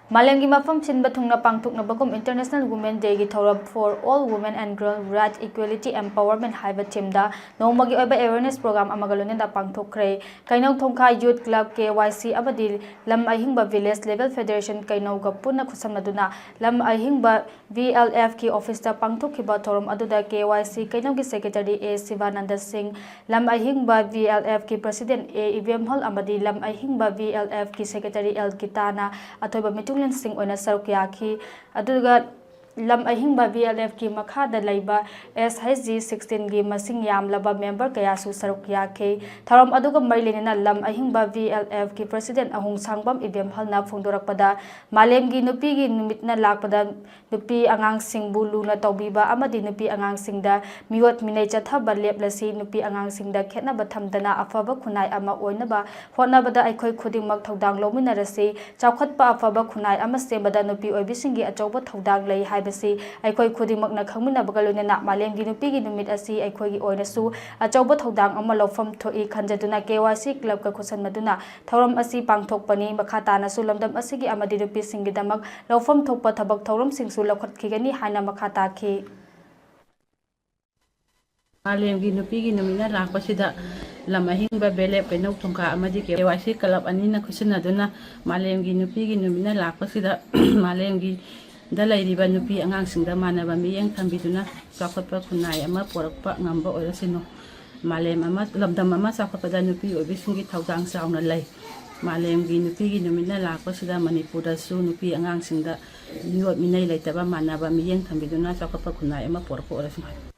Malemgi mafam sinba thungna pangthokhnabagum International Women Day gi thouram for all women and girl rights equality empowerment haiba themda nongmagi oiba awareness program amagalonenda pangthokhre kainau thongkha youth club KYC abadi lam ahingba village level federation kainau ga punna khusamnaduna lam ahingba VLF ki office ta pangthokhiba thouram aduda KYC kainau gi secretary A Sivananda Singh lam ahingba VLF ki president A Ivemhol amadi lam ahingba VLF ki secretary L Kitana athoiba Sing on a Sarukiaki, Aduga Lam Ahingba VLF ki Makada Laiba SHG 16 gi Masing Yam Laba member Kayasu Sarukiaki, Tharam Aduga Marlina Lam Ahingba VLF ki President Ahung Sangbam Ibem Halna Fundurakpada, Malemgi Nupigi Numit na Lakpada, Nupi Angang Sing Bulu na Taubiba, Amadi Nupi Angang Singda, Miwat Minaja Thaba Leplasi, Nupi Angang Singda, Ketna Batamdana, Afaba Kunai Ama Oinaba, Honabada Aikoi Kuding Mak Todang Lominarasi, Chakotpa Afaba Kunai Amasembada Nupi Obisingi Ajoba Todang Lay Haibasi, Aikoi Kudimak na Kamina Bagaluna, Malemgi Nupigi Numit Asi, Aikoi Oinasu, Ajoba Todang Amalofam Toi Kanjaduna, KYC Club Kakusan Maduna, Thouram Asi Pangthokhpani, Makatana Sulamdam Asigi Amadi Nupi Singidamak, Lofam Thokpa Tabak Thouram Singsu Lokhat Kigani Haina Makataki. Malemgi Nupigi Numit lakpasida lamahingba bele penok thongka amadi KYC club anina khusinaduna Malemgi Nupigi Numit lakpasida Malemgi dalairiba nupi angangsingda manaba miyeng thambiduna chakotpa khunai ama porakpa ngamba oirasino malem ama lamdam ama chakotpada nupi obisingi thaudang sauna lai Malemgi Nupigi Numit lakpasida Manipur dasu nupi angangsingda niot minai laitaba manaba miyeng thambiduna chakotpa khunai ama porakpa oirasino